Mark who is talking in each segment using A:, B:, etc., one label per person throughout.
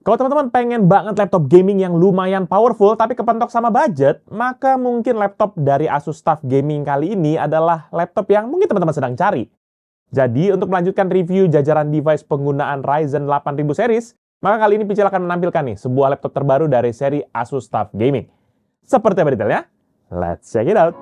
A: Kalau teman-teman pengen banget laptop gaming yang lumayan powerful tapi kepentok sama budget, maka mungkin laptop dari Asus TUF Gaming kali ini adalah laptop yang mungkin teman-teman sedang cari. Jadi, untuk melanjutkan review jajaran device penggunaan Ryzen 8000 series, maka kali ini Picil akan menampilkan nih sebuah laptop terbaru dari seri Asus TUF Gaming. Seperti apa detailnya? Let's check it out!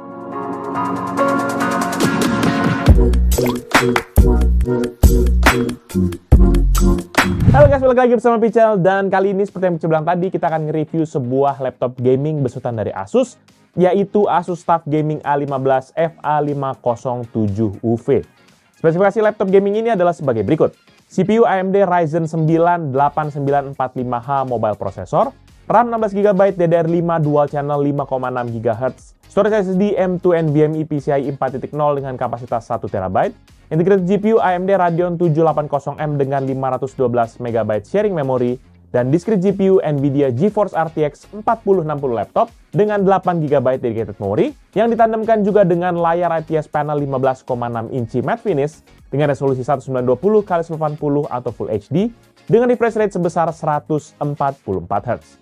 A: Halo guys, balik lagi bersama Picil, dan kali ini seperti yang Picil bilang tadi, kita akan nge-review sebuah laptop gaming besutan dari Asus, yaitu Asus TUF Gaming A15 FA507UV. Spesifikasi laptop gaming ini adalah sebagai berikut. CPU AMD Ryzen 9 8945H mobile processor, RAM 16GB DDR5 dual channel 5,6 GHz, storage SSD M2 NVMe PCIe 4.0 dengan kapasitas 1TB, integrated GPU AMD Radeon 780M dengan 512MB sharing memory, dan discrete GPU NVIDIA GeForce RTX 4060 laptop dengan 8GB dedicated memory, yang ditandemkan juga dengan layar IPS panel 15,6 inci matte finish dengan resolusi 1920x1080 atau Full HD dengan refresh rate sebesar 144Hz.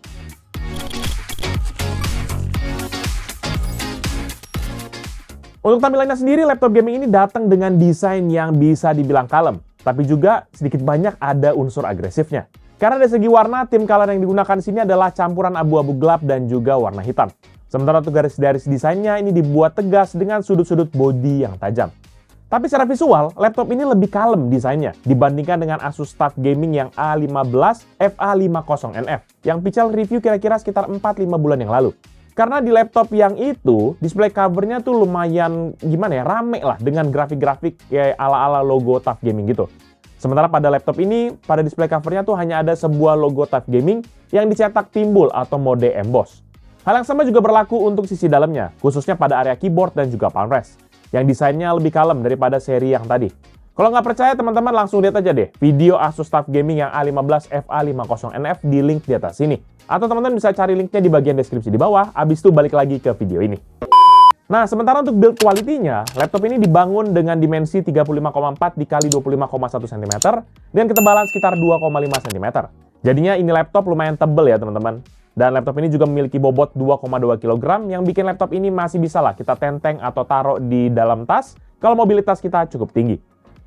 A: Untuk tampilannya sendiri, laptop gaming ini datang dengan desain yang bisa dibilang kalem, tapi juga sedikit banyak ada unsur agresifnya. Karena dari segi warna, tim color yang digunakan di sini adalah campuran abu-abu gelap dan juga warna hitam. Sementara untuk garis-garis desainnya ini dibuat tegas dengan sudut-sudut bodi yang tajam. Tapi secara visual, laptop ini lebih kalem desainnya dibandingkan dengan Asus TUF Gaming yang A15 FA50NF yang Picil review kira-kira sekitar 4-5 bulan yang lalu. Karena di laptop yang itu, display covernya tuh lumayan rame lah dengan grafik-grafik kayak ala-ala logo TUF Gaming gitu. Sementara pada laptop ini, pada display covernya tuh hanya ada sebuah logo TUF Gaming yang dicetak timbul atau mode emboss. Hal yang sama juga berlaku untuk sisi dalamnya, khususnya pada area keyboard dan juga palm rest, yang desainnya lebih kalem daripada seri yang tadi. Kalau nggak percaya, teman-teman langsung lihat aja deh video Asus TUF Gaming yang A15 FA50NF di link di atas sini. Atau teman-teman bisa cari linknya di bagian deskripsi di bawah, abis itu balik lagi ke video ini. Nah, sementara untuk build quality-nya, laptop ini dibangun dengan dimensi 35,4 x 25,1 cm dengan ketebalan sekitar 2,5 cm. Jadinya ini laptop lumayan tebel ya teman-teman. Dan laptop ini juga memiliki bobot 2,2 kg yang bikin laptop ini masih bisa lah kita tenteng atau taruh di dalam tas kalau mobilitas kita cukup tinggi.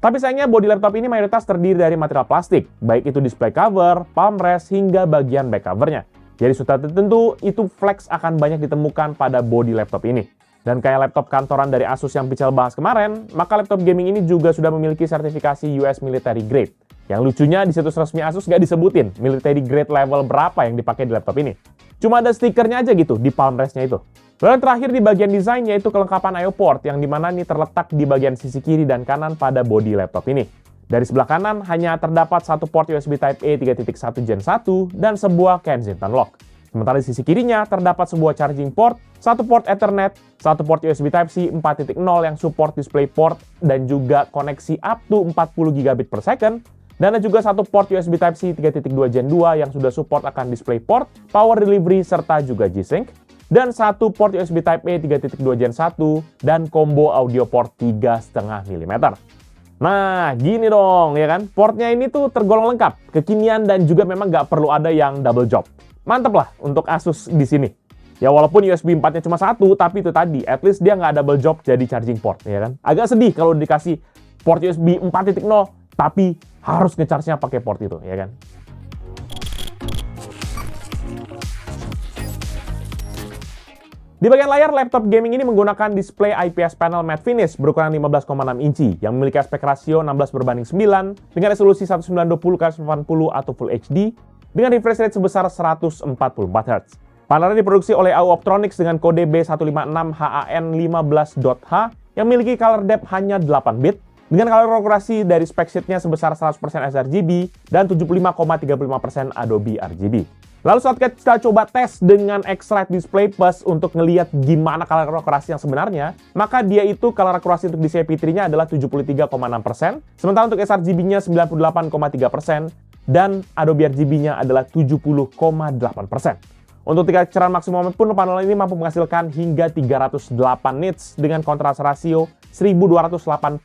A: Tapi sayangnya bodi laptop ini mayoritas terdiri dari material plastik, baik itu display cover, palm rest, hingga bagian back covernya. Jadi sudah tentu itu flex akan banyak ditemukan pada bodi laptop ini. Dan kayak laptop kantoran dari Asus yang Picil bahas kemarin, maka laptop gaming ini juga sudah memiliki sertifikasi US Military Grade. Yang lucunya di situs resmi Asus nggak disebutin military grade level berapa yang dipakai di laptop ini. Cuma ada stikernya aja gitu di palm rest-nya itu. Lalu yang terakhir di bagian desain yaitu kelengkapan I/O port yang dimana ini terletak di bagian sisi kiri dan kanan pada bodi laptop ini. Dari sebelah kanan hanya terdapat satu port USB Type-A 3.1 Gen 1 dan sebuah Kensington lock. Sementara di sisi kirinya terdapat sebuah charging port, satu port Ethernet, satu port USB Type-C 4.0 yang support DisplayPort dan juga koneksi up to 40 Gb per second, dan ada juga satu port USB Type-C 3.2 Gen 2 yang sudah support akan DisplayPort, power delivery, serta juga G-Sync, dan satu port USB Type-A 3.2 Gen 1 dan combo audio port 3,5 mm. Nah, gini dong ya kan, portnya ini tuh tergolong lengkap, kekinian, dan juga memang nggak perlu ada yang double job. Mantep lah untuk Asus di sini. Ya walaupun USB 4-nya cuma satu, tapi itu tadi, at least dia nggak double job jadi charging port, ya kan. Agak sedih kalau dikasih port USB 4.0, tapi harus nge-charge-nya pakai port itu, ya kan. Di bagian layar, laptop gaming ini menggunakan display IPS panel matte finish berukuran 15,6 inci yang memiliki aspek rasio 16:9 dengan resolusi 1920x1080 atau Full HD dengan refresh rate sebesar 144Hz. Panelnya diproduksi oleh AU Optronics dengan kode B156HAN15.H yang memiliki color depth hanya 8 bit dengan color akurasi dari spec sheet-nya sebesar 100% sRGB dan 75,35% Adobe RGB. Lalu saat kita coba tes dengan X-Rite Display Plus untuk ngelihat gimana color akurasi yang sebenarnya, maka dia itu color akurasi untuk DCI P3-nya adalah 73,6%, sementara untuk sRGB-nya 98,3%, dan Adobe RGB-nya adalah 70,8%. Untuk tingkat kecerahan maksimum pun panel ini mampu menghasilkan hingga 308 nits dengan kontras rasio 1284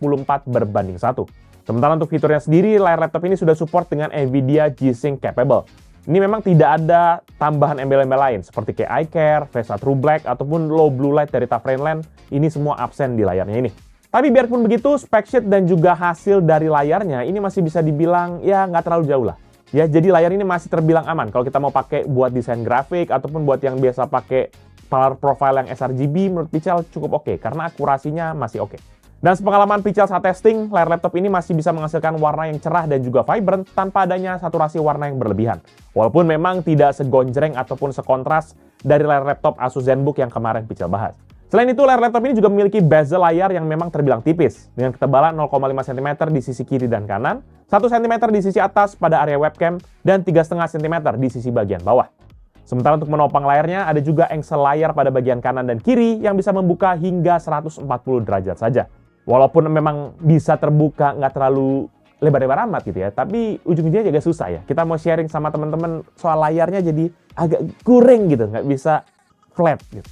A: berbanding 1. Sementara untuk fiturnya sendiri, layar laptop ini sudah support dengan NVIDIA G-Sync Capable. Ini memang tidak ada tambahan embel-embel lain seperti kayak eye care, VESA True Black, ataupun low blue light dari tough rain lens. Ini semua absen di layarnya ini. Tapi biarpun begitu, spec sheet dan juga hasil dari layarnya ini masih bisa dibilang ya nggak terlalu jauh lah. Ya, jadi layar ini masih terbilang aman kalau kita mau pakai buat desain grafik ataupun buat yang biasa pakai color profile yang sRGB, menurut Pichel cukup oke karena akurasinya masih oke. Dan sepengalaman Pichel saat testing, layar laptop ini masih bisa menghasilkan warna yang cerah dan juga vibrant tanpa adanya saturasi warna yang berlebihan. Walaupun memang tidak segonjreng ataupun sekontras dari layar laptop Asus ZenBook yang kemarin Pichel bahas. Selain itu, layar laptop ini juga memiliki bezel layar yang memang terbilang tipis, dengan ketebalan 0,5 cm di sisi kiri dan kanan, 1 cm di sisi atas pada area webcam, dan 3,5 cm di sisi bagian bawah. Sementara untuk menopang layarnya, ada juga engsel layar pada bagian kanan dan kiri yang bisa membuka hingga 140 derajat saja. Walaupun memang bisa terbuka nggak terlalu lebar-lebar amat gitu ya, tapi ujung-ujungnya juga susah ya. Kita mau sharing sama teman-teman soal layarnya jadi agak kuring gitu, nggak bisa flat gitu.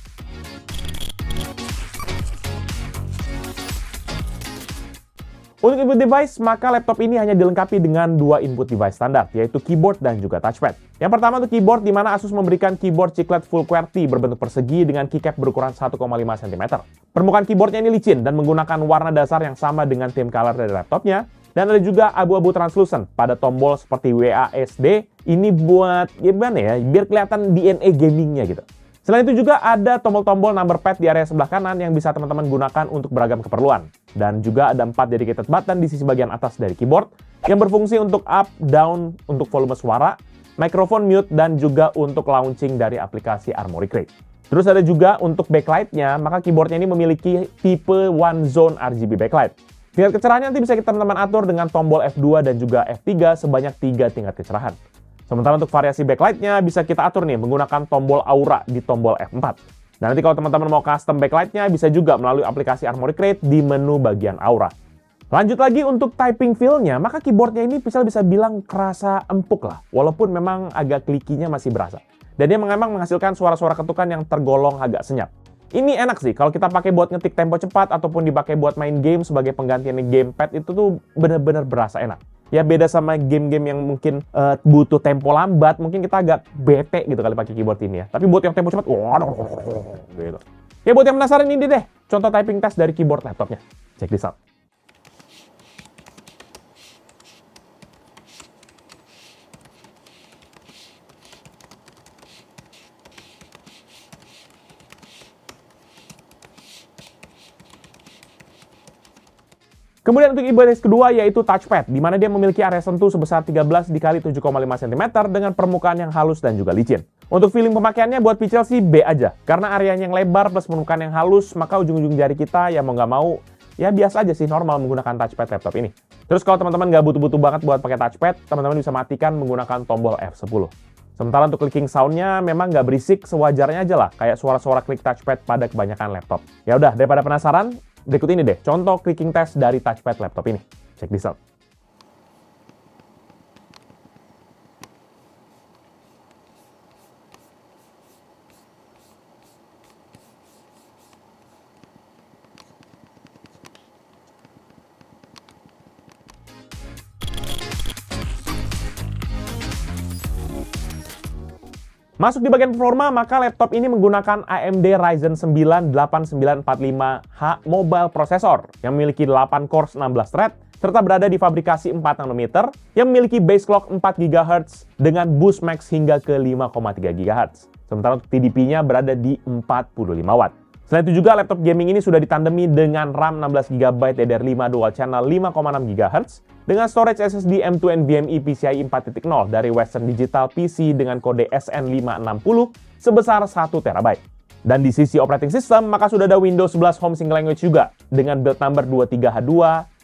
A: Untuk input device, maka laptop ini hanya dilengkapi dengan dua input device standar, yaitu keyboard dan juga touchpad. Yang pertama untuk keyboard, di mana Asus memberikan keyboard chiclet full QWERTY berbentuk persegi dengan keycap berukuran 1,5 cm. Permukaan keyboardnya ini licin dan menggunakan warna dasar yang sama dengan theme color dari laptopnya. Dan ada juga abu-abu translucent pada tombol seperti WASD. Ini buat gimana ya, biar kelihatan DNA gamingnya gitu. Selain itu juga ada tombol-tombol number pad di area sebelah kanan yang bisa teman-teman gunakan untuk beragam keperluan. Dan juga ada 4 dedicated button di sisi bagian atas dari keyboard yang berfungsi untuk up, down, untuk volume suara, microphone mute, dan juga untuk launching dari aplikasi Armoury Crate. Terus ada juga untuk backlight-nya, maka keyboardnya ini memiliki tipe One Zone RGB backlight. Tingkat kecerahannya nanti bisa teman-teman atur dengan tombol F2 dan juga F3 sebanyak 3 tingkat kecerahan. Sementara untuk variasi backlight-nya bisa kita atur nih menggunakan tombol Aura di tombol F4. Dan nanti kalau teman-teman mau custom backlight-nya bisa juga melalui aplikasi Armoury Crate di menu bagian Aura. Lanjut lagi untuk typing feel-nya, maka keyboardnya ini bisa bilang kerasa empuk lah, walaupun memang agak clicky-nya masih berasa. Dan dia memang menghasilkan suara-suara ketukan yang tergolong agak senyap. Ini enak sih, kalau kita pakai buat ngetik tempo cepat ataupun dipakai buat main game sebagai penggantian gamepad itu tuh bener-bener berasa enak. Ya beda sama game-game yang mungkin butuh tempo lambat, mungkin kita agak bete gitu kali pakai keyboard ini ya. Tapi buat yang tempo cepat, waduh, gitu. Ya buat yang penasaran ini deh, contoh typing test dari keyboard laptopnya. Check this out. Kemudian untuk device kedua yaitu touchpad, di mana dia memiliki area sentuh sebesar 13 x 7,5 cm dengan permukaan yang halus dan juga licin. Untuk feeling pemakaiannya buat Pichel sih B aja, karena areanya yang lebar plus permukaan yang halus, maka ujung-ujung jari kita ya mau nggak mau, ya biasa aja sih normal menggunakan touchpad laptop ini. Terus kalau teman-teman nggak butuh-butuh banget buat pakai touchpad, teman-teman bisa matikan menggunakan tombol F10. Sementara untuk clicking sound-nya memang nggak berisik, sewajarnya aja lah, kayak suara-suara klik touchpad pada kebanyakan laptop. Ya udah, daripada penasaran, berikut ini deh, contoh clicking test dari touchpad laptop ini. Check this out. Masuk di bagian performa, maka laptop ini menggunakan AMD Ryzen 9 8945H Mobile Processor yang memiliki 8 cores 16 thread, serta berada di fabrikasi 4 nanometer yang memiliki base clock 4 GHz dengan boost max hingga ke 5,3 GHz. Sementara untuk TDP-nya berada di 45 Watt. Selain itu juga laptop gaming ini sudah ditandemi dengan RAM 16GB DDR5 Dual Channel 5,6 GHz dengan storage SSD M2 NVMe PCIe 4.0 dari Western Digital PC dengan kode SN560 sebesar 1 TB. Dan di sisi operating system, maka sudah ada Windows 11 Home Single Language juga dengan build number 23H2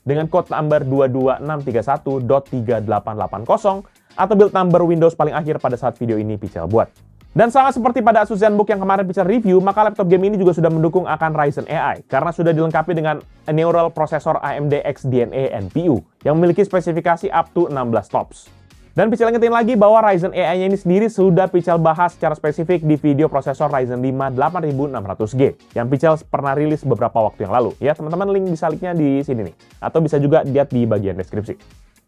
A: dengan code number 22631.3880 atau build number Windows paling akhir pada saat video ini Pichel buat. Dan sama seperti pada Asus ZenBook yang kemarin Pichel review, maka laptop game ini juga sudah mendukung akan Ryzen AI karena sudah dilengkapi dengan Neural Processor AMD XDNA NPU yang memiliki spesifikasi up to 16 TOPS. Dan Pichel ingetin lagi bahwa Ryzen AI-nya ini sendiri sudah Pichel bahas secara spesifik di video prosesor Ryzen 5 8600G yang Pichel pernah rilis beberapa waktu yang lalu. Ya teman-teman, link bisa linknya di sini nih, atau bisa juga lihat di bagian deskripsi.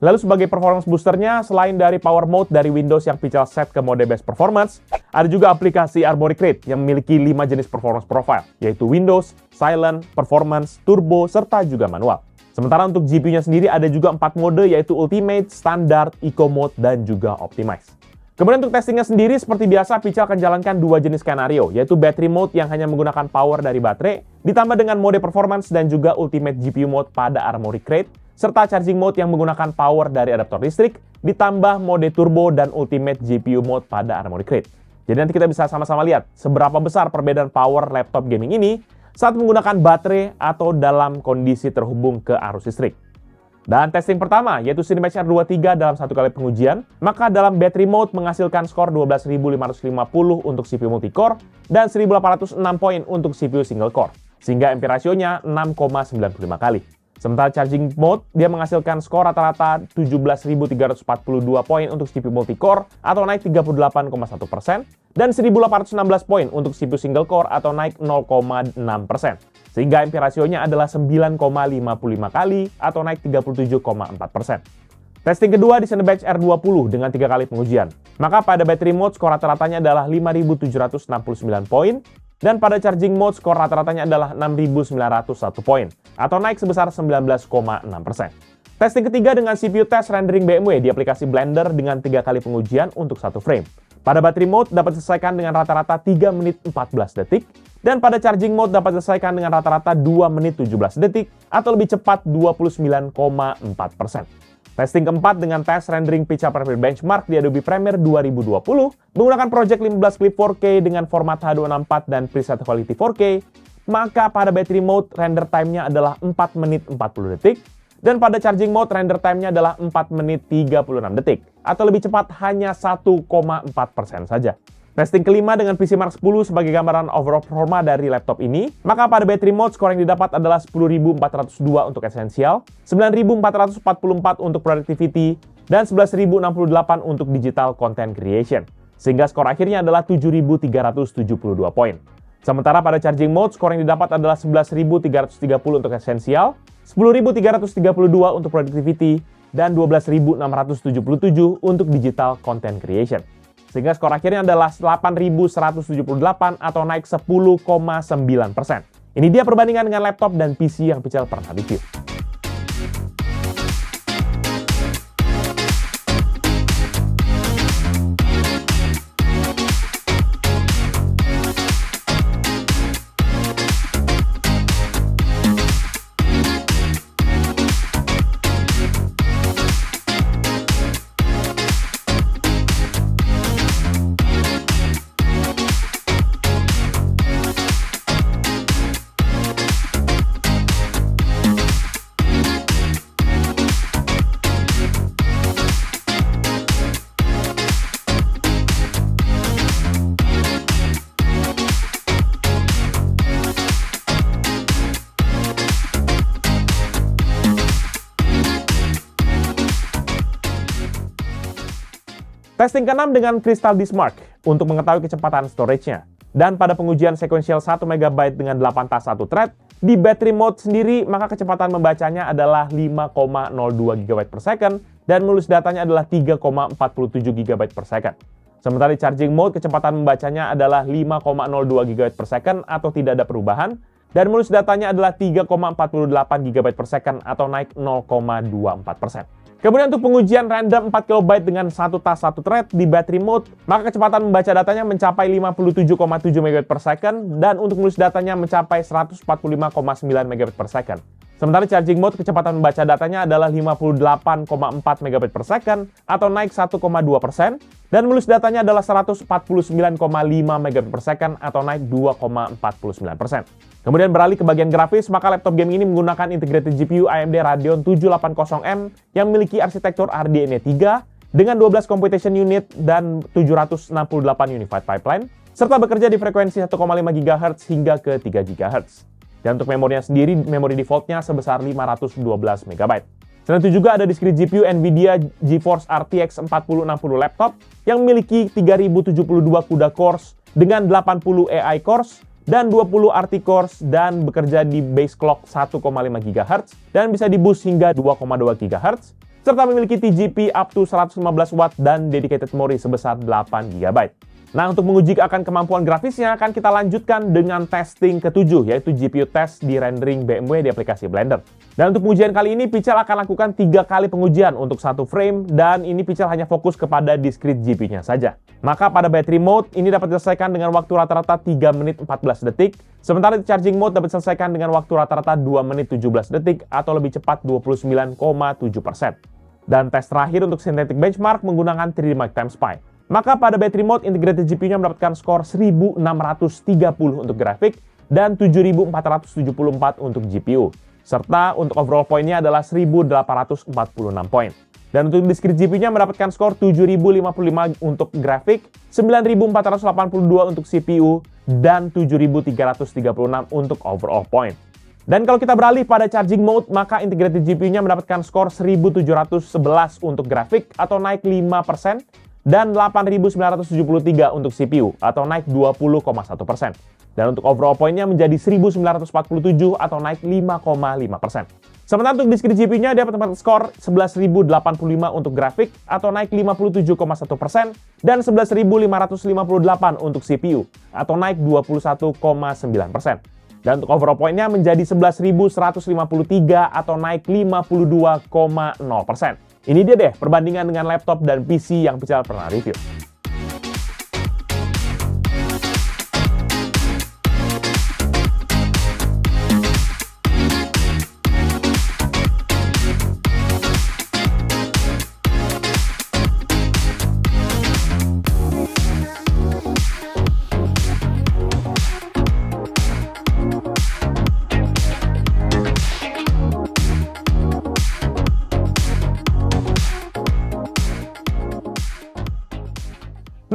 A: Lalu sebagai performance boosternya, selain dari power mode dari Windows yang Pical set ke mode best performance, ada juga aplikasi Armoury Crate yang memiliki 5 jenis performance profile, yaitu Windows, Silent, Performance, Turbo, serta juga manual. Sementara untuk GPU-nya sendiri ada juga 4 mode, yaitu Ultimate, Standard, Eco Mode, dan juga Optimize. Kemudian untuk testingnya sendiri, seperti biasa, Pical akan jalankan 2 jenis skenario, yaitu Battery Mode yang hanya menggunakan power dari baterai, ditambah dengan mode Performance dan juga Ultimate GPU Mode pada Armoury Crate, serta Charging Mode yang menggunakan power dari adaptor listrik, ditambah mode Turbo dan Ultimate GPU Mode pada Armoury Crate. Jadi nanti kita bisa sama-sama lihat seberapa besar perbedaan power laptop gaming ini saat menggunakan baterai atau dalam kondisi terhubung ke arus listrik. Dan testing pertama, yaitu Cinebench R23 dalam 1 kali pengujian, maka dalam Battery Mode menghasilkan skor 12.550 untuk CPU multicore dan 1.806 poin untuk CPU single core, sehingga MP rasionya 6,95 kali. Sementara Charging Mode, dia menghasilkan skor rata-rata 17.342 poin untuk CPU multicore atau naik 38,1%, dan 1.816 poin untuk CPU single core atau naik 0,6%. Sehingga MP rasionya adalah 9,55 kali atau naik 37,4%. Testing kedua di Cinebench R20 dengan 3 kali pengujian. Maka pada Battery Mode skor rata-ratanya adalah 5.769 poin, dan pada Charging Mode skor rata-ratanya adalah 6.901 poin, atau naik sebesar 19,6%. Testing ketiga dengan CPU Test Rendering BMW di aplikasi Blender dengan 3 kali pengujian untuk 1 frame. Pada Battery Mode dapat diselesaikan dengan rata-rata 3 menit 14 detik, dan pada Charging Mode dapat diselesaikan dengan rata-rata 2 menit 17 detik, atau lebih cepat 29,4%. Testing keempat dengan tes rendering Pical Perfect Benchmark di Adobe Premiere 2020 menggunakan Project 15 Clip 4K dengan format H264 dan preset quality 4K, maka pada Battery Mode render time-nya adalah 4 menit 40 detik, dan pada Charging Mode render time-nya adalah 4 menit 36 detik, atau lebih cepat hanya 1,4% saja. Testing kelima dengan PC Mark 10 sebagai gambaran overall performa dari laptop ini, maka pada Battery Mode skor yang didapat adalah 10.402 untuk Essential, 9.444 untuk Productivity, dan 11.068 untuk Digital Content Creation, sehingga skor akhirnya adalah 7.372 poin. Sementara pada Charging Mode skor yang didapat adalah 11.330 untuk Essential, 10.332 untuk Productivity, dan 12.677 untuk Digital Content Creation. Sehingga skor akhirnya adalah 8.178 atau naik 10,9%. Ini dia perbandingan dengan laptop dan PC yang Pical pernah review. Testing ke-6 dengan Crystal Disk Mark untuk mengetahui kecepatan storage-nya. Dan pada pengujian sequential 1 MB dengan 8 tas 1 thread, di Battery Mode sendiri maka kecepatan membacanya adalah 5,02 GB per second dan menulis datanya adalah 3,47 GB per second. Sementara di Charging Mode kecepatan membacanya adalah 5,02 GB per second atau tidak ada perubahan, dan menulis datanya adalah 3,48 GB per second atau naik 0,24%. Kemudian untuk pengujian random 4 KB dengan 1 tas 1 thread di Battery Mode, maka kecepatan membaca datanya mencapai 57,7 MB per second dan untuk menulis datanya mencapai 145,9 MB per second. Sementara Charging Mode kecepatan membaca datanya adalah 58,4 MB per second atau naik 1,2% dan menulis datanya adalah 149,5 MB per second atau naik 2,49%. Kemudian beralih ke bagian grafis, maka laptop gaming ini menggunakan integrated GPU AMD Radeon 780M yang memiliki arsitektur RDNA 3 dengan 12 computation unit dan 768 unified pipeline, serta bekerja di frekuensi 1,5 GHz hingga ke 3 GHz. Dan untuk memorinya sendiri, memori defaultnya sebesar 512 MB. Selain itu juga ada discrete GPU NVIDIA GeForce RTX 4060 laptop yang memiliki 3072 CUDA cores dengan 80 AI cores dan 20 RT cores dan bekerja di base clock 1,5 GHz dan bisa di boost hingga 2,2 GHz, serta memiliki TGP up to 115 Watt dan dedicated memori sebesar 8 GB. Nah, untuk menguji akan kemampuan grafisnya, akan kita lanjutkan dengan testing ketujuh, yaitu GPU test di rendering BMW di aplikasi Blender. Dan untuk pengujian kali ini, Pichel akan lakukan 3 kali pengujian untuk satu frame, dan ini Pichel hanya fokus kepada discrete GPU-nya saja. Maka pada battery mode, ini dapat diselesaikan dengan waktu rata-rata 3 menit 14 detik, sementara di charging mode dapat diselesaikan dengan waktu rata-rata 2 menit 17 detik, atau lebih cepat 29,7%. Dan tes terakhir untuk synthetic benchmark menggunakan 3D Mark Time Spy. Maka pada battery mode, integrated GPU-nya mendapatkan skor 1630 untuk grafik dan 7474 untuk GPU. Serta untuk overall poinnya adalah 1846 poin. Dan untuk discrete GPU-nya mendapatkan skor 7055 untuk grafik, 9482 untuk CPU, dan 7336 untuk overall point. Dan kalau kita beralih pada charging mode, maka integrated GPU-nya mendapatkan skor 1711 untuk grafik atau naik 5%, dan 8.973 untuk CPU atau naik 20,1%. Dan untuk overall poinnya menjadi 1.947 atau naik 5,5%. Sementara untuk discrete GPU-nya dapat skor 11.085 untuk grafik atau naik 57,1% dan 11.558 untuk CPU atau naik 21,9%. Dan untuk overall poinnya menjadi 11.153 atau naik 52,0%. Ini dia deh perbandingan dengan laptop dan PC yang Pichel pernah review.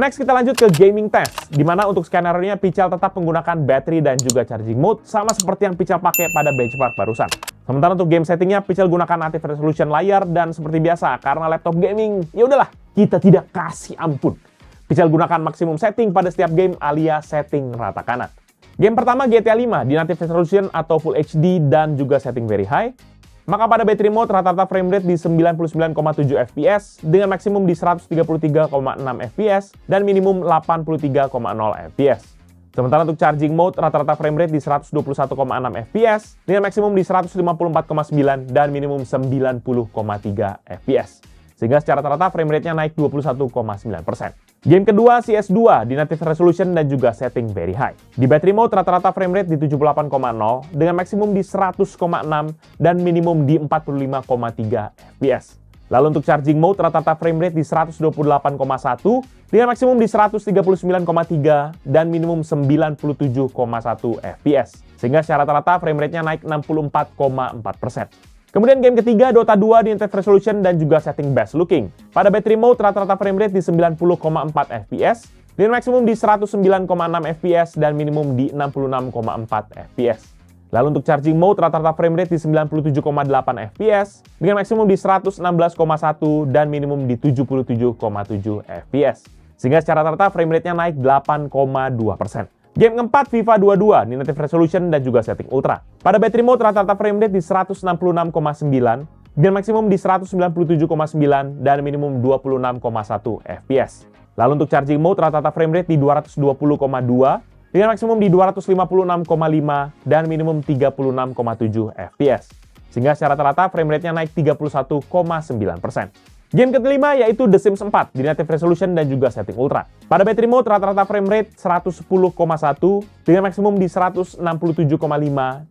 A: Next, kita lanjut ke gaming test, di mana untuk skenario-nya Pichel tetap menggunakan battery dan juga charging mode, sama seperti yang Pichel pakai pada benchmark barusan. Sementara untuk game settingnya, Pichel gunakan native resolution layar, dan seperti biasa, karena laptop gaming, ya udahlah, kita tidak kasih ampun. Pichel gunakan maksimum setting pada setiap game alias setting rata kanan. Game pertama GTA 5 di native resolution atau Full HD dan juga setting very high. Maka pada battery mode rata-rata frame rate di 99,7 fps dengan maksimum di 133,6 fps dan minimum 83,0 fps. Sementara untuk charging mode rata-rata frame rate di 121,6 fps dengan maksimum di 154,9 dan minimum 90,3 fps. Sehingga secara rata-rata frame rate-nya naik 21,9%. Game kedua CS2 di native resolution dan juga setting very high. Di battery mode rata-rata frame rate di 78,0 dengan maksimum di 100,6 dan minimum di 45,3 fps. Lalu untuk charging mode rata-rata frame rate di 128,1 dengan maksimum di 139,3 dan minimum 97,1 fps. Sehingga secara rata-rata frame rate-nya naik 64,4%. Kemudian game ketiga Dota 2 di native resolution dan juga setting best looking. Pada battery mode rata-rata frame rate di 90,4 fps dengan maksimum di 109,6 fps dan minimum di 66,4 fps. Lalu untuk charging mode rata-rata frame rate di 97,8 fps dengan maksimum di 116,1 dan minimum di 77,7 fps. Sehingga secara rata-rata frame rate-nya naik 8,2%. Game keempat FIFA 22 di native resolution dan juga setting ultra. Pada battery mode rata-rata frame rate di 166,9 dan maksimum di 197,9 dan minimum 26,1 fps. Lalu untuk charging mode rata-rata frame rate di 220,2 dengan maksimum di 256,5 dan minimum 36,7 fps. Sehingga secara rata-rata frame rate-nya naik 31,9%. Game kelima yaitu The Sims 4 di native resolution dan juga setting ultra. Pada battery mode rata-rata frame rate 110,1 dengan maksimum di 167,5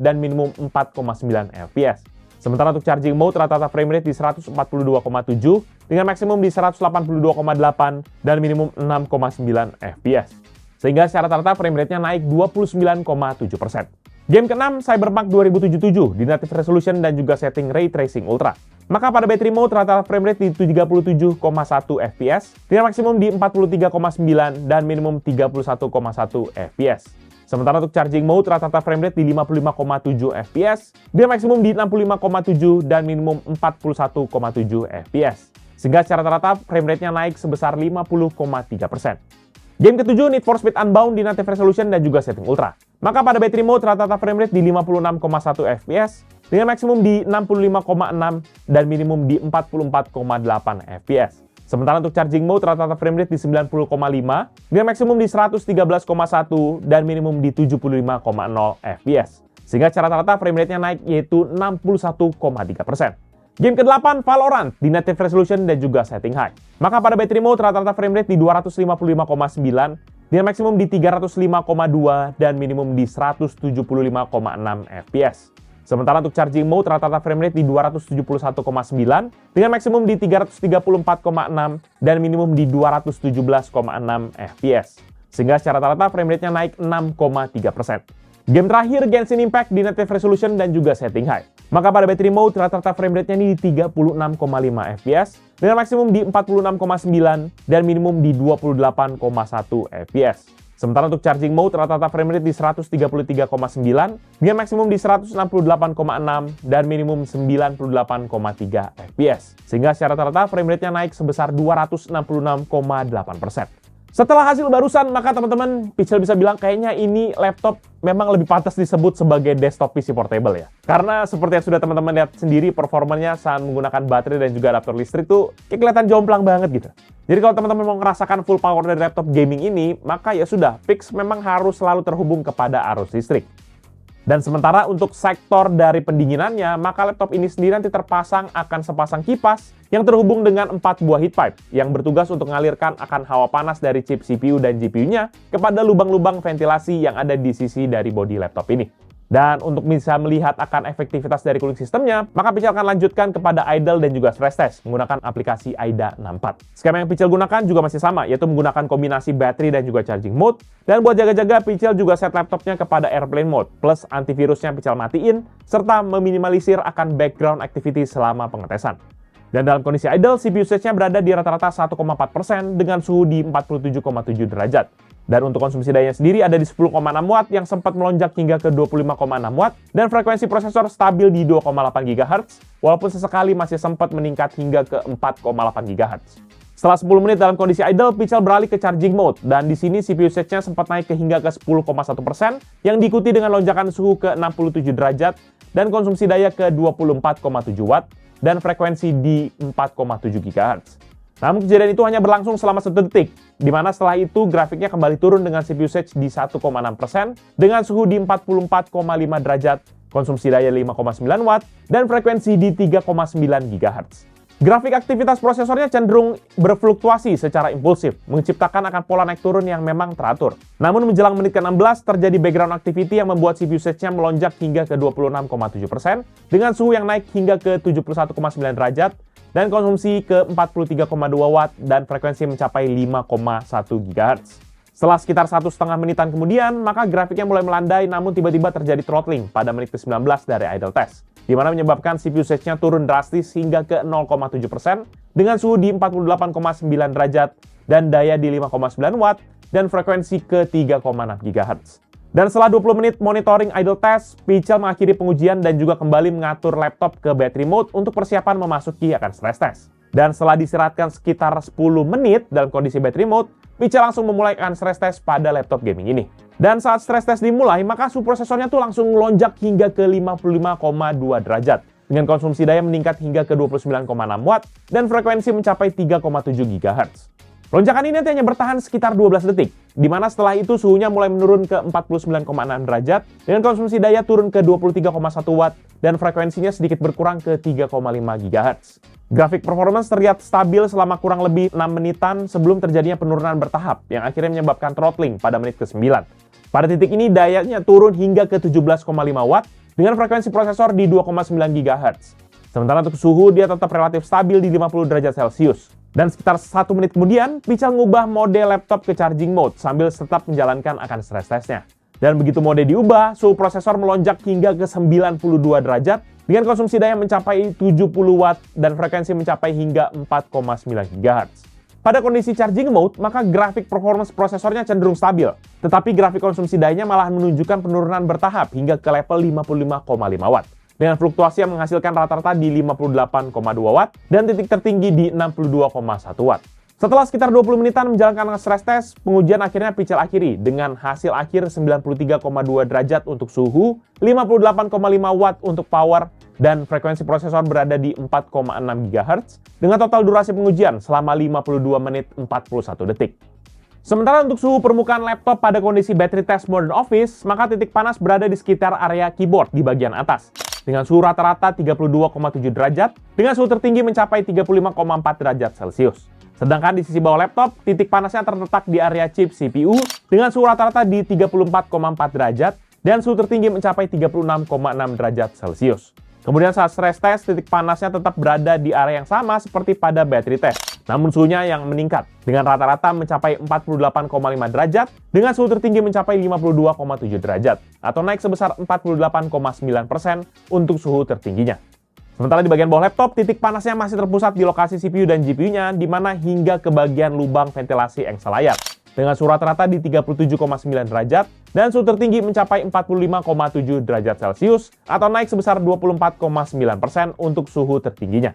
A: dan minimum 4,9 fps. Sementara untuk charging mode rata-rata frame rate di 142,7 dengan maksimum di 182,8 dan minimum 6,9 fps. Sehingga secara rata-rata frame rate-nya naik 29,7%. Game ke-6 Cyberpunk 2077 di native resolution dan juga setting ray tracing ultra. Maka pada battery mode rata-rata frame rate di 37,1 fps dengan maksimum di 43,9 dan minimum 31,1 fps. Sementara untuk charging mode rata-rata frame rate di 55,7 fps dengan maksimum di 65,7 dan minimum 41,7 fps. Sehingga secara rata-rata frame rate-nya naik sebesar 50,3%. Game ketujuh Need for Speed Unbound di native resolution dan juga setting ultra. Maka pada battery mode rata-rata frame rate di 56,1 fps dengan maksimum di 65,6 dan minimum di 44,8 fps. Sementara untuk charging mode rata-rata frame rate di 90,5 dengan maksimum di 113,1 dan minimum di 75,0 fps. Sehingga secara rata-rata frame rate-nya naik yaitu 61,3%. Game ke-8 Valorant di native resolution dan juga setting high. Maka pada battery mode rata-rata frame rate di 255,9 dengan maksimum di 305,2 dan minimum di 175,6 fps. Sementara untuk charging mode rata-rata frame rate di 271,9 dengan maksimum di 334,6 dan minimum di 217,6 fps. Sehingga secara rata-rata frame rate-nya naik 6,3%. Game terakhir Genshin Impact di native resolution dan juga setting high. Maka pada battery mode rata-rata frame rate-nya di 36,5 fps dengan maksimum di 46,9 dan minimum di 28,1 fps. Sementara untuk charging mode rata-rata frame rate di 133,9 dengan maksimum di 168,6 dan minimum 98,3 fps. Sehingga secara rata-rata frame rate-nya naik sebesar 266,8%. Setelah hasil barusan, maka teman-teman Pichel bisa bilang kayaknya ini laptop memang lebih pantas disebut sebagai desktop PC portable ya. Karena seperti yang sudah teman-teman lihat sendiri, performanya saat menggunakan baterai dan juga adaptor listrik tuh kayak kelihatan jomplang banget gitu. Jadi kalau teman-teman mau merasakan full power dari laptop gaming ini, maka ya sudah, fix memang harus selalu terhubung kepada arus listrik. Dan sementara untuk sektor dari pendinginannya, maka laptop ini sendiri nanti terpasang akan sepasang kipas yang terhubung dengan 4 buah heat pipe yang bertugas untuk mengalirkan akan hawa panas dari chip CPU dan GPU-nya kepada lubang-lubang ventilasi yang ada di sisi dari bodi laptop ini. Dan untuk bisa melihat akan efektivitas dari cooling sistemnya, maka Pichel akan lanjutkan kepada idle dan juga stress test menggunakan aplikasi AIDA 64. Skema yang Pichel gunakan juga masih sama, yaitu menggunakan kombinasi battery dan juga charging mode. Dan buat jaga-jaga, Pichel juga set laptopnya kepada airplane mode, plus antivirusnya Pichel matiin, serta meminimalisir akan background activity selama pengetesan. Dan dalam kondisi idle, CPU usage-nya berada di rata-rata 1,4% dengan suhu di 47,7 derajat. Dan untuk konsumsi dayanya sendiri ada di 10,6 watt yang sempat melonjak hingga ke 25,6 watt dan frekuensi prosesor stabil di 2,8 GHz walaupun sesekali masih sempat meningkat hingga ke 4,8 GHz. Setelah 10 menit dalam kondisi idle, Pichel beralih ke charging mode dan di sini CPU usage-nya sempat naik ke hingga ke 10,1% yang diikuti dengan lonjakan suhu ke 67 derajat dan konsumsi daya ke 24,7 watt dan frekuensi di 4,7 GHz. Namun kejadian itu hanya berlangsung selama 1 detik, di mana setelah itu grafiknya kembali turun dengan CPU usage di 1,6% dengan suhu di 44,5 derajat, konsumsi daya 5,9 watt, dan frekuensi di 3,9 GHz. Grafik aktivitas prosesornya cenderung berfluktuasi secara impulsif, menciptakan akan pola naik turun yang memang teratur. Namun menjelang menit ke-16 terjadi background activity yang membuat CPU usage-nya melonjak hingga ke 26,7% dengan suhu yang naik hingga ke 71,9 derajat, dan konsumsi ke 43,2 watt dan frekuensi mencapai 5,1 GHz. Setelah sekitar 1,5 menitan kemudian, maka grafiknya mulai melandai namun tiba-tiba terjadi throttling pada menit ke-19 dari idle test, di mana menyebabkan CPU usage-nya turun drastis hingga ke 0,7% dengan suhu di 48,9 derajat dan daya di 5,9 watt dan frekuensi ke 3,6 GHz. Dan setelah 20 menit monitoring idle test, Pichel mengakhiri pengujian dan juga kembali mengatur laptop ke battery mode untuk persiapan memasuki akan stress test. Dan setelah diistirahatkan sekitar 10 menit dalam kondisi battery mode, Pichel langsung memulai akan stress test pada laptop gaming ini. Dan saat stress test dimulai, maka suhu prosesornya tuh langsung melonjak hingga ke 55,2 derajat. Dengan konsumsi daya meningkat hingga ke 29,6 watt dan frekuensi mencapai 3,7 GHz. Lonjakan ini nanti hanya bertahan sekitar 12 detik, di mana setelah itu suhunya mulai menurun ke 49,6 derajat, dengan konsumsi daya turun ke 23,1 watt, dan frekuensinya sedikit berkurang ke 3,5 GHz. Grafik performance terlihat stabil selama kurang lebih 6 menitan sebelum terjadinya penurunan bertahap, yang akhirnya menyebabkan throttling pada menit ke-9. Pada titik ini, dayanya turun hingga ke 17,5 watt, dengan frekuensi prosesor di 2,9 GHz. Sementara untuk suhu, dia tetap relatif stabil di 50 derajat Celcius. Dan sekitar 1 menit kemudian, Pichel mengubah mode laptop ke charging mode sambil tetap menjalankan akan stress testnya. Dan begitu mode diubah, suhu prosesor melonjak hingga ke 92 derajat dengan konsumsi daya mencapai 70 watt dan frekuensi mencapai hingga 4,9 GHz. Pada kondisi charging mode, maka grafik performance prosesornya cenderung stabil, tetapi grafik konsumsi dayanya malah menunjukkan penurunan bertahap hingga ke level 55,5 watt. Dengan fluktuasi yang menghasilkan rata-rata di 58,2 watt dan titik tertinggi di 62,1 watt. Setelah sekitar 20 menitan menjalankan stress test, pengujian akhirnya Pichel akhiri dengan hasil akhir 93,2 derajat untuk suhu, 58,5 watt untuk power, dan frekuensi prosesor berada di 4,6 GHz dengan total durasi pengujian selama 52 menit 41 detik. Sementara untuk suhu permukaan laptop pada kondisi battery test mode dan office, maka titik panas berada di sekitar area keyboard di bagian atas. Dengan suhu rata-rata 32,7 derajat, dengan suhu tertinggi mencapai 35,4 derajat Celcius. Sedangkan di sisi bawah laptop, titik panasnya terletak di area chip CPU dengan suhu rata-rata di 34,4 derajat dan suhu tertinggi mencapai 36,6 derajat Celcius. Kemudian saat stress test, titik panasnya tetap berada di area yang sama seperti pada battery test. Namun suhunya yang meningkat, dengan rata-rata mencapai 48,5 derajat, dengan suhu tertinggi mencapai 52,7 derajat, atau naik sebesar 48,9% untuk suhu tertingginya. Sementara di bagian bawah laptop, titik panasnya masih terpusat di lokasi CPU dan GPU-nya, di mana hingga ke bagian lubang ventilasi engsel layar. Dengan suhu rata-rata di 37,9 derajat, dan suhu tertinggi mencapai 45,7 derajat Celcius, atau naik sebesar 24,9% untuk suhu tertingginya.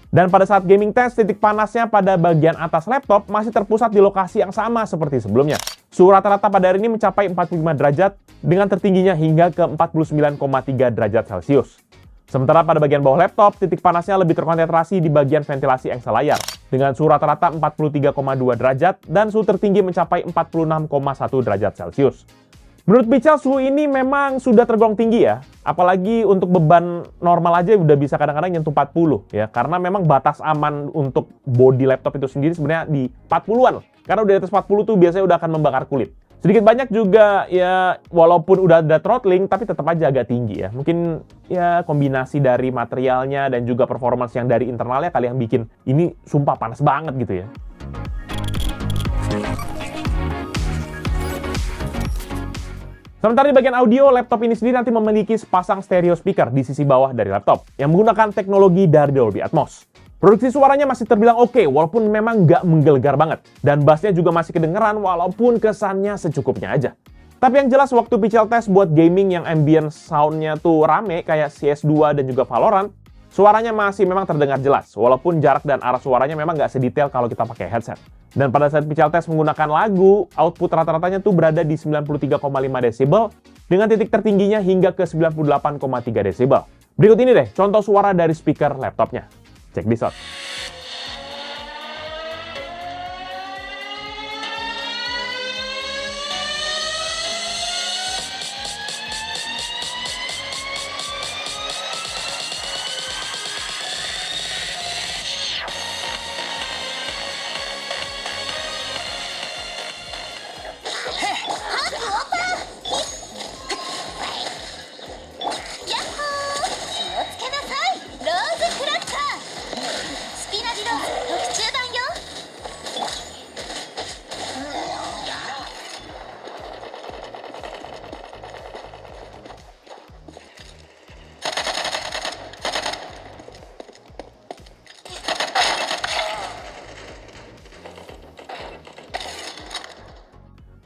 A: Dan pada saat gaming test, titik panasnya pada bagian atas laptop masih terpusat di lokasi yang sama seperti sebelumnya. Suhu rata-rata pada hari ini mencapai 45 derajat, dengan tertingginya hingga ke 49,3 derajat Celcius. Sementara pada bagian bawah laptop, titik panasnya lebih terkonsentrasi di bagian ventilasi engsel layar, dengan suhu rata-rata 43,2 derajat dan suhu tertinggi mencapai 46,1 derajat Celcius. Menurut Pichel, suhu ini memang sudah tergolong tinggi ya, apalagi untuk beban normal aja udah bisa kadang-kadang nyentuh 40 ya, karena memang batas aman untuk body laptop itu sendiri sebenarnya di 40-an, karena udah di atas 40 tuh biasanya udah akan membakar kulit. Sedikit banyak juga ya, walaupun udah ada throttling, tapi tetap aja agak tinggi ya. Mungkin ya kombinasi dari materialnya dan juga performance yang dari internalnya kali yang bikin ini sumpah panas banget gitu ya. Sementara di bagian audio, laptop ini sendiri nanti memiliki sepasang stereo speaker di sisi bawah dari laptop yang menggunakan teknologi dari Dolby Atmos. Produksi suaranya masih terbilang oke, walaupun memang nggak menggelegar banget. Dan bassnya juga masih kedengeran, walaupun kesannya secukupnya aja. Tapi yang jelas waktu Pichel test buat gaming yang ambient soundnya tuh rame, kayak CS2 dan juga Valorant, suaranya masih memang terdengar jelas, walaupun jarak dan arah suaranya memang nggak sedetail kalau kita pakai headset. Dan pada saat Pichel test menggunakan lagu, output rata-ratanya tuh berada di 93,5 desibel, dengan titik tertingginya hingga ke 98,3 desibel. Berikut ini deh, contoh suara dari speaker laptopnya. Check this out.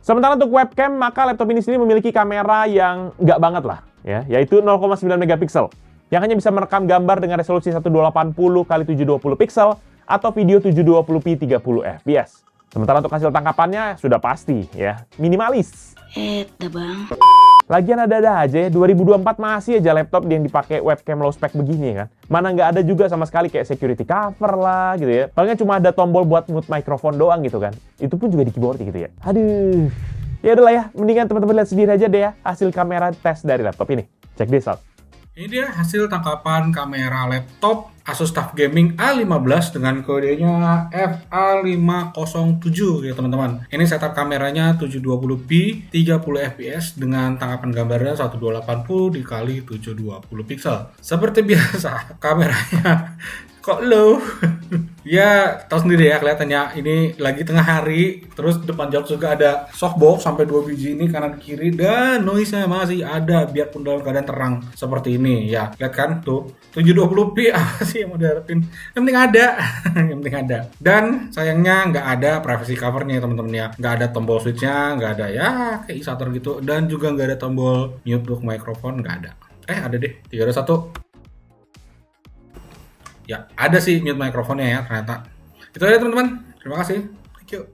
A: Sementara untuk webcam, maka laptop ini sendiri memiliki kamera yang nggak banget lah, ya, yaitu 0,9 megapiksel, yang hanya bisa merekam gambar dengan resolusi 1280x720 pixel atau video 720p 30 fps. Sementara untuk hasil tangkapannya sudah pasti, ya, minimalis.
B: Bang.
A: Lagian ada-ada aja ya, 2024 masih aja laptop yang dipakai webcam low spec begini kan. Mana nggak ada juga sama sekali kayak security cover lah gitu ya. Palingnya cuma ada tombol buat mute mikrofon doang gitu kan. Itu pun juga di keyboard gitu ya. Aduh. Ya udahlah ya, mendingan teman-teman lihat sendiri aja deh ya hasil kamera tes dari laptop ini. Check this out.
C: Ini dia hasil tangkapan kamera laptop Asus TUF Gaming A15 dengan kodenya FA507 ya teman-teman. Ini setup kameranya 720p 30 fps dengan tangkapan gambarnya 1280x720 pixel. Seperti biasa, kameranya kok low. Ya, tahu sendiri ya kelihatannya ini lagi tengah hari, terus depan jok juga ada softbox sampai 2 biji ini kanan kiri dan noise-nya masih ada biarpun dalam keadaan terang seperti ini ya. Lihat kan tuh 720p apa sih yang mau diharapin? Yang penting ada. Yang penting ada. Dan sayangnya nggak ada privacy cover-nya ya teman-teman ya. Nggak ada tombol switch-nya, nggak ada ya kayak isator gitu, dan juga nggak ada tombol mute untuk mikrofon, nggak ada. Ada deh, 321. Ya, ada sih mute mikrofonnya ya ternyata. Itu aja teman-teman. Terima kasih. Thank you.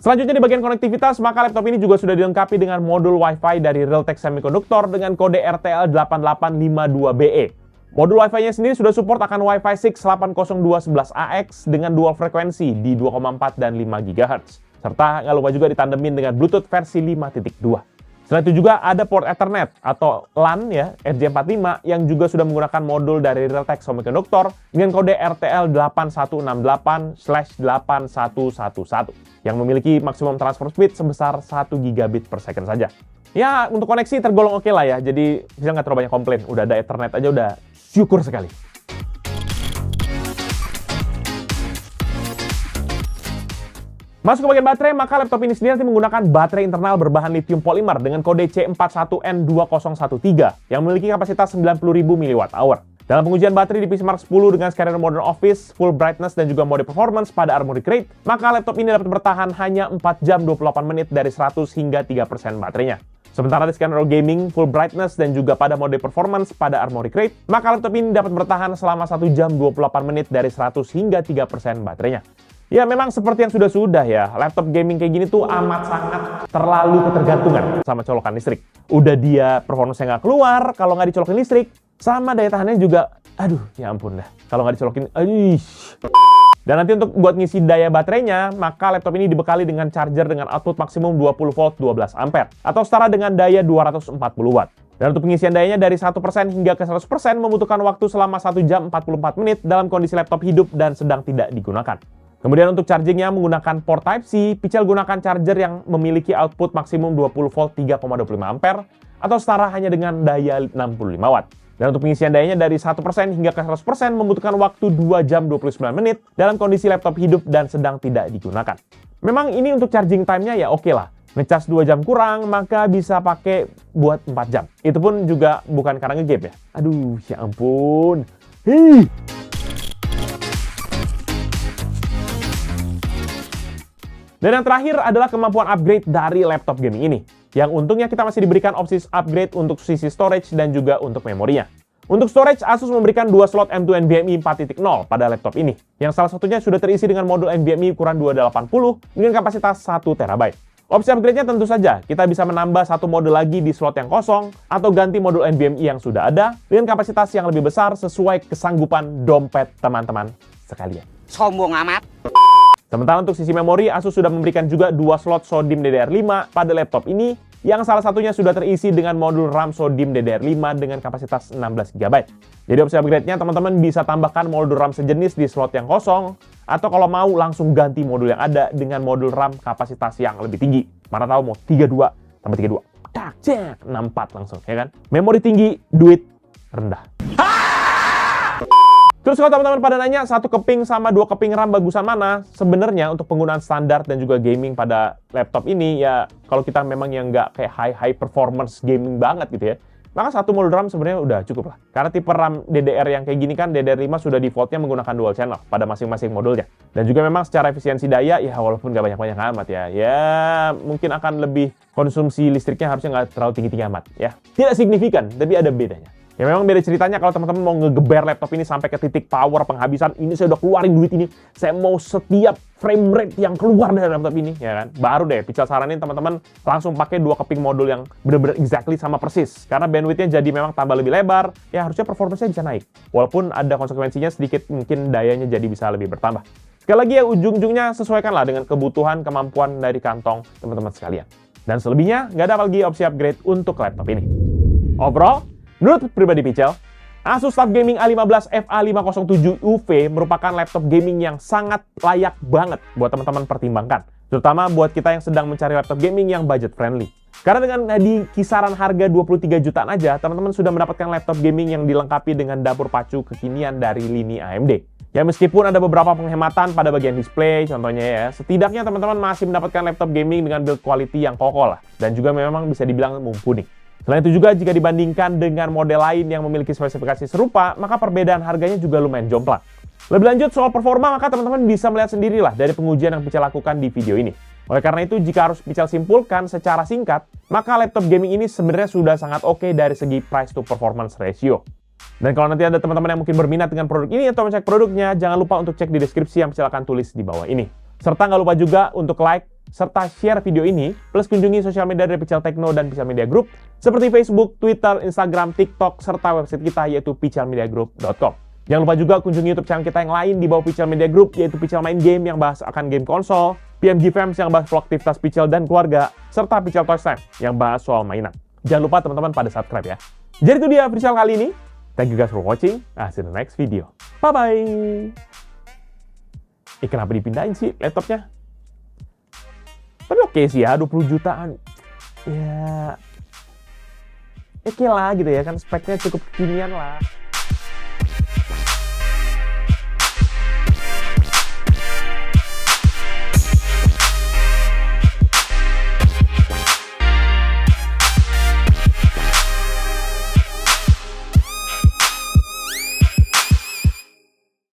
A: Selanjutnya di bagian konektivitas, maka laptop ini juga sudah dilengkapi dengan modul Wi-Fi dari Realtek Semiconductor dengan kode RTL8852BE. Modul Wi-Fi-nya sendiri sudah support akan Wi-Fi 6 802.11ax dengan dual frekuensi di 2,4 dan 5 GHz. Serta nggak lupa juga ditandemin dengan Bluetooth versi 5.2. Selain itu juga ada port Ethernet atau LAN ya, RJ45 yang juga sudah menggunakan modul dari Realtek Semiconductor dengan kode RTL8168/8111 yang memiliki maksimum transfer speed sebesar 1 gigabit per second saja. Ya, untuk koneksi tergolong oke lah ya, jadi bisa nggak terlalu banyak komplain. Udah ada Ethernet aja udah syukur sekali. Masuk ke bagian baterai, maka laptop ini sendiri nanti menggunakan baterai internal berbahan lithium polymer dengan kode C41N2013 yang memiliki kapasitas 90.000 mWh. Dalam pengujian baterai di PC Mark 10 dengan skenario Modern Office, Full Brightness, dan juga mode Performance pada Armoury Crate, maka laptop ini dapat bertahan hanya 4 jam 28 menit dari 100 hingga 3% baterainya. Sementara di skenario Gaming, Full Brightness, dan juga pada mode Performance pada Armoury Crate, maka laptop ini dapat bertahan selama 1 jam 28 menit dari 100 hingga 3% baterainya. Ya memang seperti yang sudah-sudah ya, laptop gaming kayak gini tuh amat sangat terlalu ketergantungan sama colokan listrik. Udah dia performance-nya nggak keluar, kalau nggak dicolokin listrik, sama daya tahannya juga, aduh ya ampun dah. Kalau nggak dicolokin, aduh. Dan nanti untuk buat ngisi daya baterainya, maka laptop ini dibekali dengan charger dengan output maksimum 20 volt 12 ampere, atau setara dengan daya 240 watt. Dan untuk pengisian dayanya dari 1% hingga ke 100% membutuhkan waktu selama 1 jam 44 menit dalam kondisi laptop hidup dan sedang tidak digunakan. Kemudian untuk chargingnya menggunakan port Type-C, Pichel gunakan charger yang memiliki output maksimum 20 volt 3,25 ampere atau setara hanya dengan daya 65 watt. Dan untuk pengisian dayanya dari 1% hingga ke 100% membutuhkan waktu 2 jam 29 menit dalam kondisi laptop hidup dan sedang tidak digunakan. Memang ini untuk charging time-nya ya oke lah. Ngecas 2 jam kurang, maka bisa pakai buat 4 jam. Itu pun juga bukan karena nge-game ya. Aduh, ya ampun. Hih. Dan yang terakhir adalah kemampuan upgrade dari laptop gaming ini. Yang untungnya kita masih diberikan opsi upgrade untuk sisi storage dan juga untuk memorinya. Untuk storage, Asus memberikan 2 slot M2 NVMe 4.0 pada laptop ini. Yang salah satunya sudah terisi dengan modul NVMe ukuran 280 dengan kapasitas 1 TB. Opsi upgrade-nya tentu saja, kita bisa menambah 1 modul lagi di slot yang kosong atau ganti modul NVMe yang sudah ada dengan kapasitas yang lebih besar sesuai kesanggupan dompet teman-teman sekalian.
B: Sombong amat.
A: Sementara untuk sisi memori, Asus sudah memberikan juga 2 slot SODIMM DDR5 pada laptop ini, yang salah satunya sudah terisi dengan modul RAM SODIMM DDR5 dengan kapasitas 16 GB. Jadi opsi upgrade-nya teman-teman bisa tambahkan modul RAM sejenis di slot yang kosong, atau kalau mau langsung ganti modul yang ada dengan modul RAM kapasitas yang lebih tinggi. Mana tahu mau 32 tambah 32. Tak, cek, 64 langsung, ya kan? Memori tinggi, duit rendah. Terus kalau teman-teman pada nanya 1 keping sama 2 keping RAM bagusan mana? Sebenarnya untuk penggunaan standar dan juga gaming pada laptop ini ya kalau kita memang yang nggak kayak high performance gaming banget gitu ya, maka 1 modul RAM sebenarnya udah cukup lah. Karena tipe RAM DDR yang kayak gini kan DDR5 sudah defaultnya menggunakan dual channel pada masing-masing modulnya. Dan juga memang secara efisiensi daya ya walaupun nggak banyak-banyak amat ya mungkin akan lebih konsumsi listriknya harusnya nggak terlalu tinggi-tinggi amat ya. Tidak signifikan tapi ada bedanya. Ya memang beda ceritanya kalau teman-teman mau ngegeber laptop ini sampai ke titik power penghabisan, ini saya udah keluarin duit ini, saya mau setiap frame rate yang keluar dari laptop ini, ya kan? Baru deh, Pichel saranin teman-teman langsung pakai 2 keping modul yang bener-bener exactly sama persis. Karena bandwidth-nya jadi memang tambah lebih lebar, ya harusnya performance-nya bisa naik. Walaupun ada konsekuensinya sedikit, mungkin dayanya jadi bisa lebih bertambah. Sekali lagi ya, ujung-ujungnya sesuaikanlah dengan kebutuhan, kemampuan dari kantong teman-teman sekalian. Dan selebihnya, nggak ada lagi opsi upgrade untuk laptop ini. Overall, menurut pribadi Pichel, Asus TUF Gaming A15 FA507 UV merupakan laptop gaming yang sangat layak banget buat teman-teman pertimbangkan. Terutama buat kita yang sedang mencari laptop gaming yang budget friendly. Karena dengan di kisaran harga 23 jutaan aja, teman-teman sudah mendapatkan laptop gaming yang dilengkapi dengan dapur pacu kekinian dari lini AMD. Ya meskipun ada beberapa penghematan pada bagian display, contohnya ya, setidaknya teman-teman masih mendapatkan laptop gaming dengan build quality yang kokoh lah. Dan juga memang bisa dibilang mumpuni. Selain itu juga jika dibandingkan dengan model lain yang memiliki spesifikasi serupa, maka perbedaan harganya juga lumayan jomplang. Lebih lanjut soal performa, maka teman-teman bisa melihat sendirilah dari pengujian yang Pichel lakukan di video ini. Oleh karena itu, jika harus Pichel simpulkan secara singkat, maka laptop gaming ini sebenarnya sudah sangat oke dari segi price to performance ratio. Dan kalau nanti ada teman-teman yang mungkin berminat dengan produk ini atau mencek produknya, jangan lupa untuk cek di deskripsi yang Pichel akan tulis di bawah ini. Serta nggak lupa juga untuk like, serta share video ini, plus kunjungi sosial media dari Pical Techno dan Pical Media Group, seperti Facebook, Twitter, Instagram, TikTok, serta website kita yaitu picalmediagroup.com. Jangan lupa juga kunjungi YouTube channel kita yang lain di bawah Pical Media Group, yaitu Pical Main Game yang bahas akan game konsol, PMG Films yang bahas vlog aktivitas Pical dan keluarga, serta Pical Toys Time yang bahas soal mainan. Jangan lupa teman-teman pada subscribe ya. Jadi itu dia video kali ini. Thank you guys for watching. See you in the next video. Bye-bye. Kenapa dipindahin sih laptopnya? Tapi oke sih ya, 20 jutaan. Ya, oke lah gitu ya, kan speknya cukup kekinian lah.